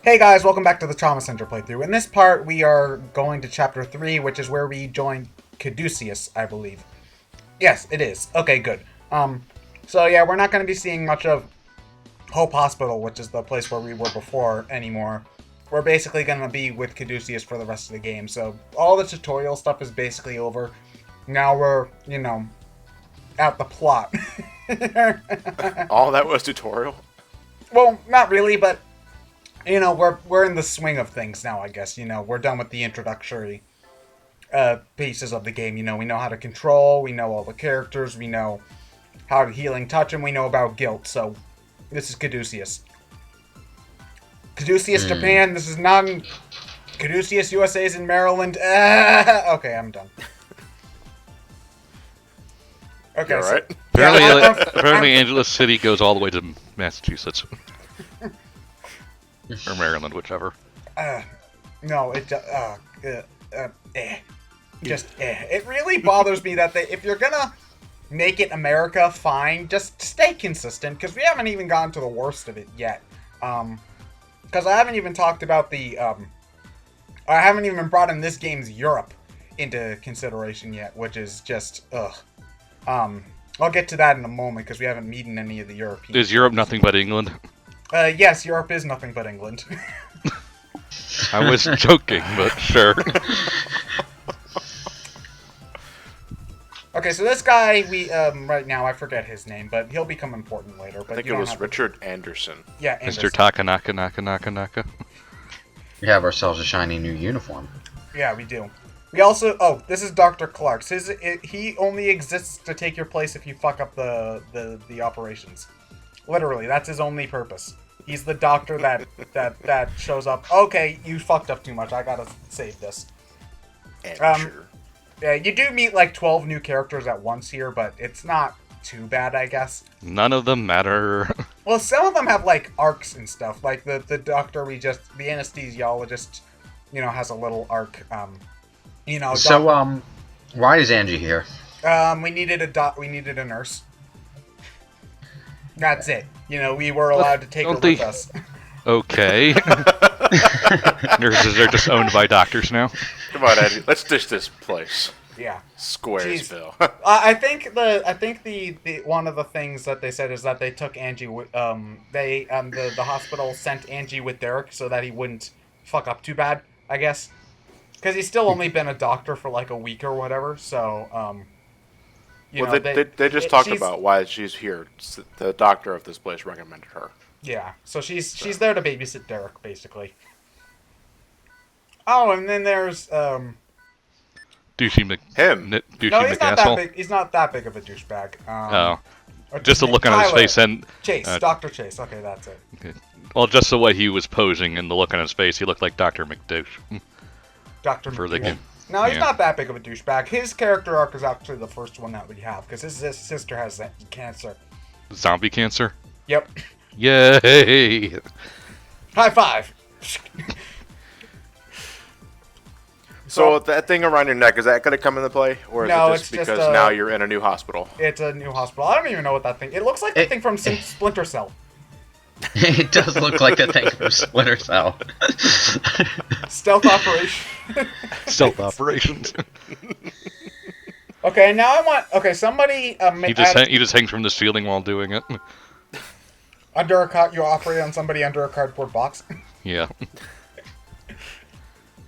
Hey guys, welcome back to the Trauma Center playthrough. In this part, we are going to Chapter 3, which is where we join Kadusius, I believe. Yes, it is. Okay, good. So yeah, we're not going to be seeing much of Hope Hospital, which is the place where we were before, anymore. We're basically going to be with Kadusius for the rest of the game, so all the tutorial stuff is basically over. Now we're, at the plot. All that was tutorial? Well, not really, but we're in the swing of things now, I guess. We're done with the introductory pieces of the game. We know how to control, we know all the characters, we know how to healing touch, and we know about guilt. So, this is Kadusius. Kadusius, Japan, this is not Kadusius, USA is in Maryland. Okay, I'm done. Okay, all right. Apparently Angeles City goes all the way to Massachusetts. Or Maryland, whichever. No, it It really bothers me that if you're gonna make it America, fine, just stay consistent, because we haven't even gotten to the worst of it yet. Because I haven't even talked about I haven't even brought in this game's Europe into consideration yet, which is just, I'll get to that in a moment, because we haven't met any of the Europeans. Is Europe nothing but England? Yes, Europe is nothing but England. I was joking, but sure. Okay, so this guy, right now, I forget his name, but he'll become important later. But I think it was Richard Anderson. Yeah, Anderson. Mr. Takanaka. We have ourselves a shiny new uniform. Yeah, we do. We also, this is Dr. Clark's. He only exists to take your place if you fuck up the operations. Literally, that's his only purpose. He's the doctor that shows up. Okay, you fucked up too much. I gotta save this. Sure. Yeah, you do meet like 12 new characters at once here, but it's not too bad, I guess. None of them matter. Well, some of them have like arcs and stuff. Like the doctor the anesthesiologist, has a little arc. So, why is Angie here? We needed a nurse. That's it. We were allowed to take her with us. Okay. Nurses are just owned by doctors now. Come on, Eddie. Let's dish this place. Yeah. Squaresville. I think the one of the things that they said is that they took Angie. The hospital sent Angie with Derek so that he wouldn't fuck up too bad, I guess, because he's still only been a doctor for like a week or whatever. So they just talked about why she's here. The doctor of this place recommended her. Yeah, so she's there to babysit Derek, basically. Oh, and then there's Douchey him. Douchey no, he's not McAsshole. that big. He's not that big of a douchebag. Just the look on his face and Chase, Dr. Chase. Okay, that's it. Okay. Well, just the way he was posing and the look on his face, he looked like Dr. McDouche. Dr. For the game. No, he's not that big of a douchebag. His character arc is actually the first one that we have, because his sister has cancer. Zombie cancer? Yep. Yay! High five! So that thing around your neck, is that going to come into play? Or is No, it just it's because just now you're in a new hospital? It's a new hospital. I don't even know what that thing... It looks like the thing from Splinter Cell. It does look like the thing from Splinter Cell. Stealth operation. Stealth operations. Okay, now I want... Okay, somebody... He just hangs from the ceiling while doing it. You operate on somebody under a cardboard box? Yeah.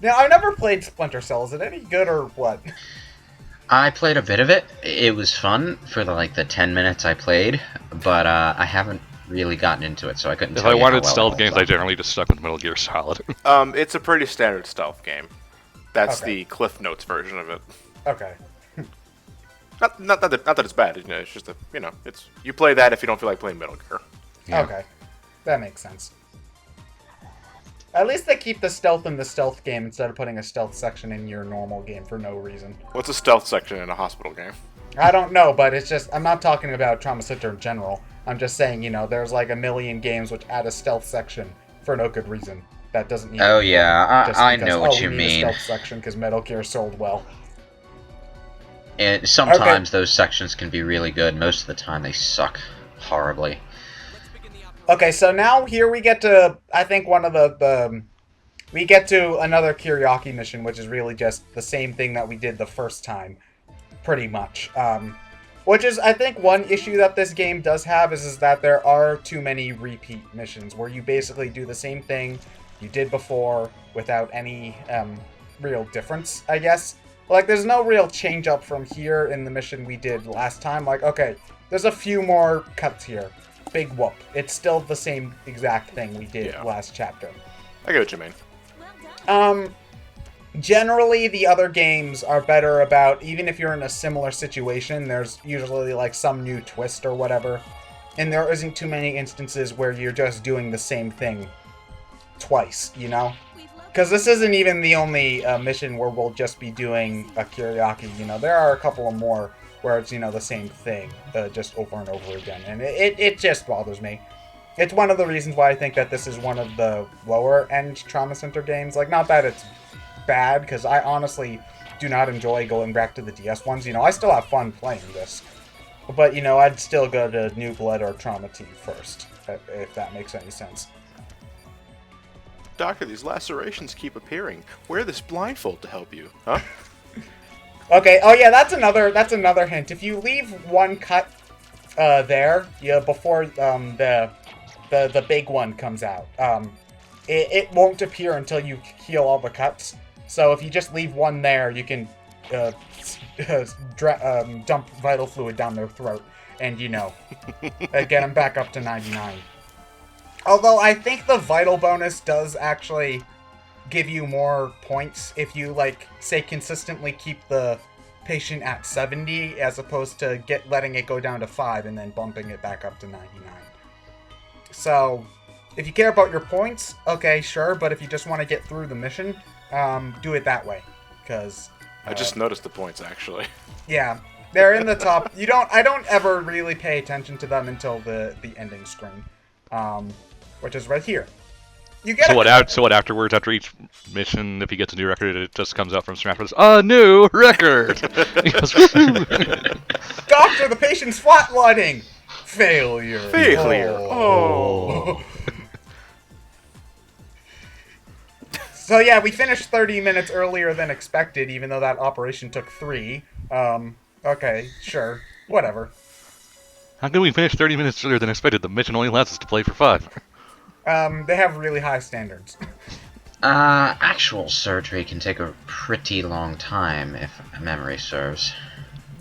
Now, I've never played Splinter Cell. Is it any good or what? I played a bit of it. It was fun for the 10 minutes I played, but I haven't really gotten into it, so I couldn't If tell I you wanted how well stealth it games, holds I up. generally just stuck with Metal Gear Solid. It's a pretty standard stealth game. That's Okay. the Cliff Notes version of it. Okay. Not that it's bad. It's just you play that if you don't feel like playing Metal Gear. Yeah. Okay. That makes sense. At least they keep the stealth in the stealth game instead of putting a stealth section in your normal game for no reason. What's a stealth section in a hospital game? I don't know, but it's just... I'm not talking about Trauma Center in general. I'm just saying, there's like a million games which add a stealth section for no good reason. That doesn't need... Oh yeah, just I because, know what we you need mean. a stealth section because Metal Gear sold well. And sometimes those sections can be really good. Most of the time they suck horribly. Okay, so now here we get to, I think, one of we get to another Kiriaki mission, which is really just the same thing that we did the first time, pretty much. Which is, I think, one issue that this game does have is that there are too many repeat missions, where you basically do the same thing you did before without any real difference, I guess. Like, there's no real change up from here in the mission we did last time. Like, okay, there's a few more cuts here. Big whoop. It's still the same exact thing we did last chapter. I get what you mean. Generally, the other games are better about, even if you're in a similar situation, there's usually, like, some new twist or whatever. And there isn't too many instances where you're just doing the same thing twice, you know? Because this isn't even the only mission where we'll just be doing a Kiriaki, you know? There are a couple of more where it's, you know, the same thing, just over and over again. And it just bothers me. It's one of the reasons why I think that this is one of the lower-end Trauma Center games. Like, not that it's bad, because I honestly do not enjoy going back to the DS ones. You know, I still have fun playing this. But, you know, I'd still go to New Blood or Trauma T first, if that makes any sense. Doctor, these lacerations keep appearing. Wear this blindfold to help you, huh? Okay, oh yeah, that's another hint. If you leave one cut there, before the big one comes out, it won't appear until you heal all the cuts. So if you just leave one there, you can dump vital fluid down their throat and, you know, get them back up to 99. Although I think the vital bonus does actually give you more points if you, like, say, consistently keep the patient at 70 as opposed to letting it go down to 5 and then bumping it back up to 99. So, if you care about your points, okay, sure, but if you just want to get through the mission, do it that way, because... I just noticed the points, actually. Yeah, they're in the top. I don't ever really pay attention to them until the ending screen, which is right here. You get So what afterwards, after each mission, if he gets a new record, it just comes out from Smash Bros. A new record! He goes, "Woohoo!" Doctor, the patient's flatlining! Failure. Oh. So yeah, we finished 30 minutes earlier than expected, even though that operation took 3. Okay, sure. Whatever. How can we finish 30 minutes earlier than expected? The mission only allows us to play for 5. They have really high standards. Actual surgery can take a pretty long time, if memory serves.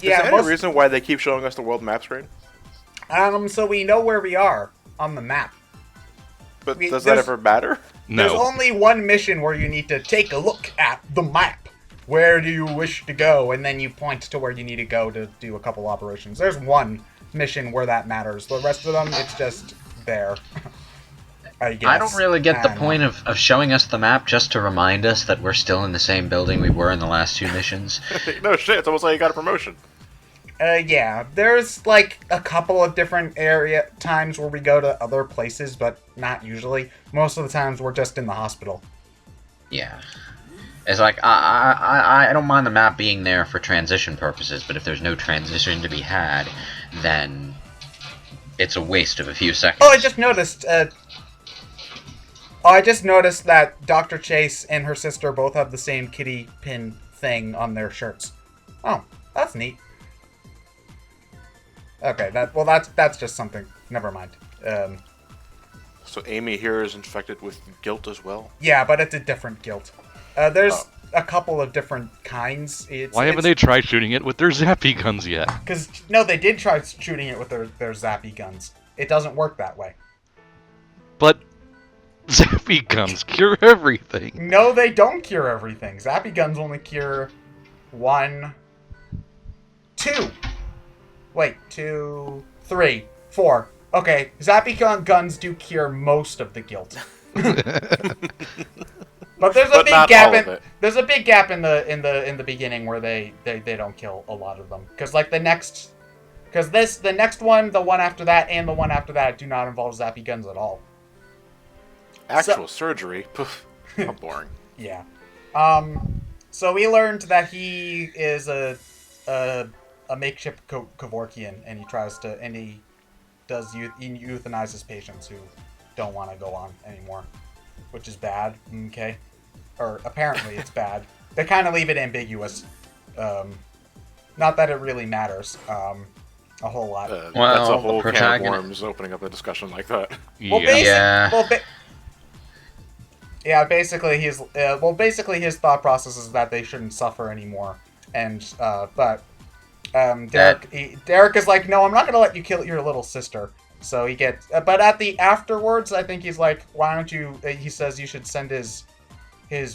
Yeah, is there any reason why they keep showing us the world map screen? So we know where we are on the map. But does that ever matter? No. There's only one mission where you need to take a look at the map. Where do you wish to go? And then you point to where you need to go to do a couple operations. There's one mission where that matters. The rest of them, it's just there. I guess. I don't really get the point of showing us the map just to remind us that we're still in the same building we were in the last 2 missions. No shit, it's almost like you got a promotion. Yeah, there's like a couple of different times where we go to other places, but not usually. Most of the times we're just in the hospital. Yeah. It's like, I don't mind the map being there for transition purposes, but if there's no transition to be had, then it's a waste of a few seconds. Oh, I just noticed that Dr. Chase and her sister both have the same kitty pin thing on their shirts. Oh, that's neat. Okay, that's just something. Never mind. So Amy here is infected with guilt as well? Yeah, but it's a different guilt. There's a couple of different kinds. Why haven't they tried shooting it with their zappy guns yet? Because, no, they did try shooting it with their zappy guns. It doesn't work that way. But zappy guns cure everything. No, they don't cure everything. Zappy guns only cure 1, 2. Wait, 2, 3, 4. Okay, zappy guns do cure most of the guilt. But there's a big gap there's a big gap in the beginning where they don't kill a lot of them. Because like the next one, the one after that, and the one after that do not involve zappy guns at all. Actual surgery? Poof. How boring. Yeah. So we learned that he is a makeshift Kevorkian, and he does euthanizes patients who don't want to go on anymore, which is bad. Okay, or apparently it's bad. They kind of leave it ambiguous. Not that it really matters a whole lot. Well, that's a whole the can of worms opening up a discussion like that. Basically his thought process is that they shouldn't suffer anymore, and Derek is like, no, I'm not gonna let you kill your little sister. So he gets, but at the afterwards, I think he's like, why don't you? He says you should send his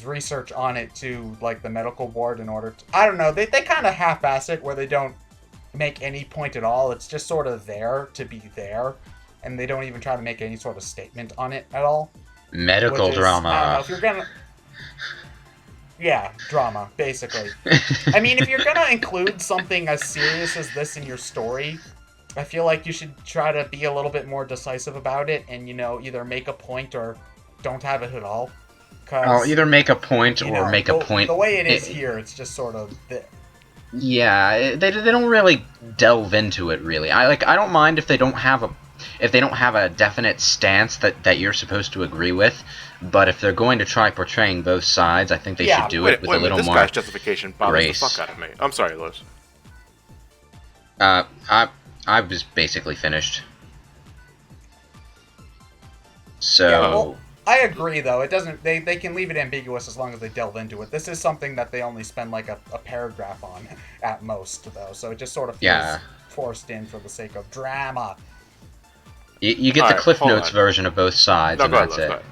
research on it to like the medical board in order to, I don't know, they kind of half-ass it where they don't make any point at all. It's just sort of there to be there, and they don't even try to make any sort of statement on it at all. Medical drama. I don't know, if you're gonna... Yeah, drama, basically. I mean, if you're gonna include something as serious as this in your story, I feel like you should try to be a little bit more decisive about it and, either make a point or don't have it at all. I'll either make a point or make a point. The way it is here, it's just sort of... Yeah, they don't really delve into it, really. I don't mind if they don't have a definite stance that you're supposed to agree with, but if they're going to try portraying both sides, I think they should do it with a little more this guy's justification bothers the fuck out of me. I'm sorry, Lewis. I was basically finished. So... Yeah, well, I agree, though. It doesn't. They can leave it ambiguous as long as they delve into it. This is something that they only spend like a paragraph on at most, though. So it just sort of feels forced in for the sake of drama. You get the Cliff Notes version of both sides, and that's it.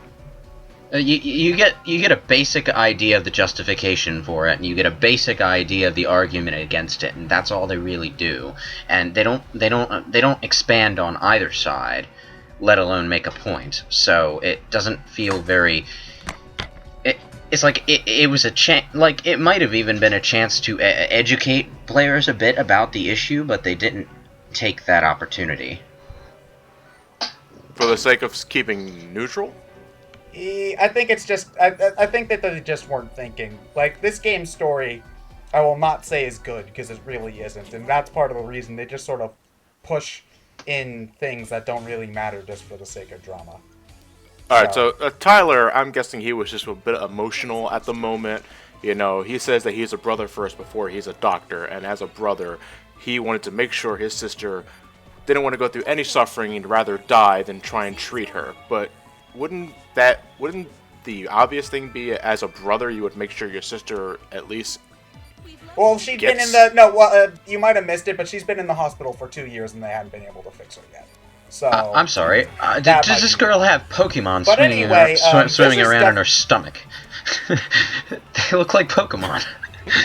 You get a basic idea of the justification for it, and you get a basic idea of the argument against it, and that's all they really do. And they don't expand on either side, let alone make a point. So it doesn't feel very... It's like it was a chance... Like, it might have even been a chance to educate players a bit about the issue, but they didn't take that opportunity. For the sake of keeping neutral? I think it's just... I think that they just weren't thinking. Like, this game's story, I will not say is good, because it really isn't. And that's part of the reason they just sort of push in things that don't really matter just for the sake of drama. Alright, so Tyler, I'm guessing he was just a bit emotional at the moment. He says that he's a brother first before he's a doctor, and as a brother, he wanted to make sure his sister didn't want to go through any suffering and rather die than try and treat her. But wouldn't the obvious thing be, as a brother, you would make sure your sister at least... Well, she'd been in the... you might have missed it, but she's been in the hospital for 2 years and they haven't been able to fix her yet. So... I'm sorry. Does this girl have Pokemon swimming around in her stomach? They look like Pokemon.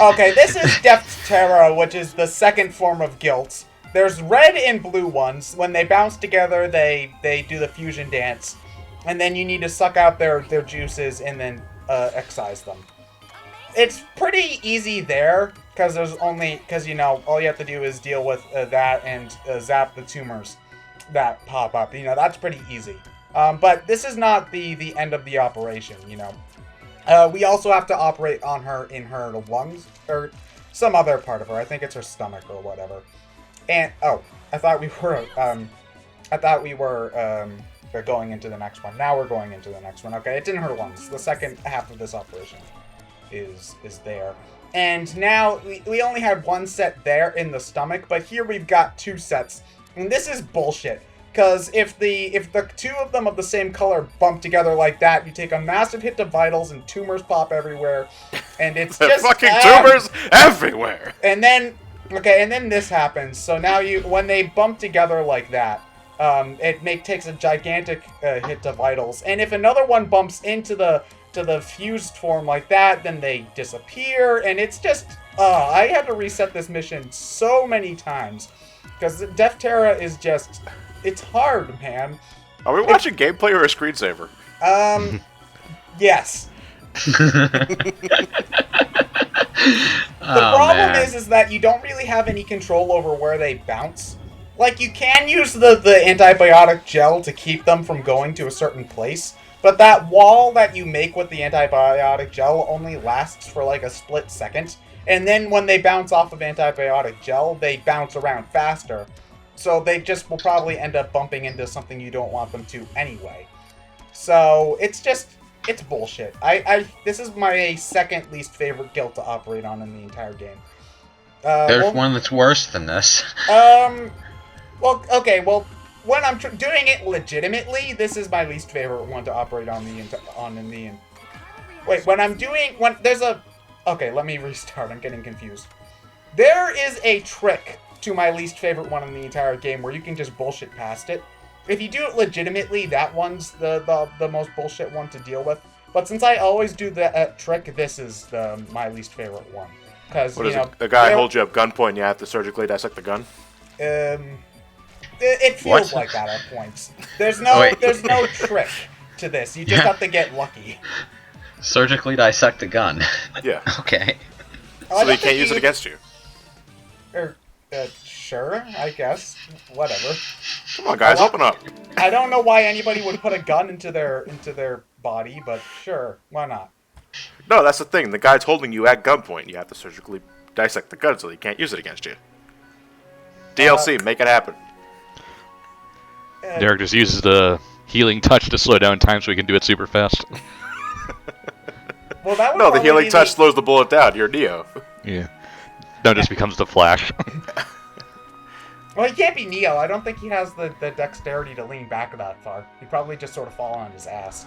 Okay, this is Death Terra, which is the second form of guilt. There's red and blue ones. When they bounce together, they do the fusion dance. And then you need to suck out their juices and then excise them. It's pretty easy there, because all you have to do is deal with that and zap the tumors that pop up. That's pretty easy. But this is not the end of the operation, We also have to operate on her in her lungs, or some other part of her. I think it's her stomach or whatever. And, I thought we were going into the next one. Now we're going into the next one. Okay, it's in her lungs. The second half of this operation is there. And now, we only had one set there in the stomach, but here we've got 2 sets. And this is bullshit. Because if the 2 of them of the same color bump together like that, you take a massive hit to vitals and tumors pop everywhere. And it's just... fucking tumors everywhere! And then this happens. So now when they bump together like that, it takes a gigantic hit to vitals. And if another one bumps into the fused form like that, then they disappear. And it's just... I had to reset this mission so many times. Because Death Terra is just... It's hard, man. Are we watching gameplay or a screensaver? Yes. The problem is that you don't really have any control over where they bounce. Like, you can use the antibiotic gel to keep them from going to a certain place, but that wall that you make with the antibiotic gel only lasts for like a split second, and then when they bounce off of antibiotic gel, they bounce around faster. so they just will probably end up bumping into something you don't want them to anyway. So it's bullshit. This is my second least favorite guild to operate on in the entire game. There's one that's worse than this. Well, okay, well, when I'm doing it legitimately, this is my least favorite one to operate on Wait, okay, let me restart. I'm getting confused. There is a trick to my least favorite one in the entire game where you can just bullshit past it. If you do it legitimately, that one's the most bullshit one to deal with. But since I always do that trick, this is my least favorite one. Because the guy holds you up gunpoint and you have to surgically dissect the gun? It feels like that at points. There's no trick to this. You just have to get lucky. Surgically dissect a gun. Yeah. Okay. So they can't use it against you. Sure, I guess. Whatever. Come on, guys, open up. I don't know why anybody would put a gun into their body, but sure, why not? No, that's the thing. The guy's holding you at gunpoint. You have to surgically dissect the gun so he can't use it against you. DLC, make it happen. Derek just uses the healing touch to slow down time so he can do it super fast. Well, that would No, the healing touch slows the bullet down. You're Neo. Yeah. No, it just becomes the Flash. Well, he can't be Neo. I don't think he has the dexterity to lean back that far. He'd probably just sort of fall on his ass.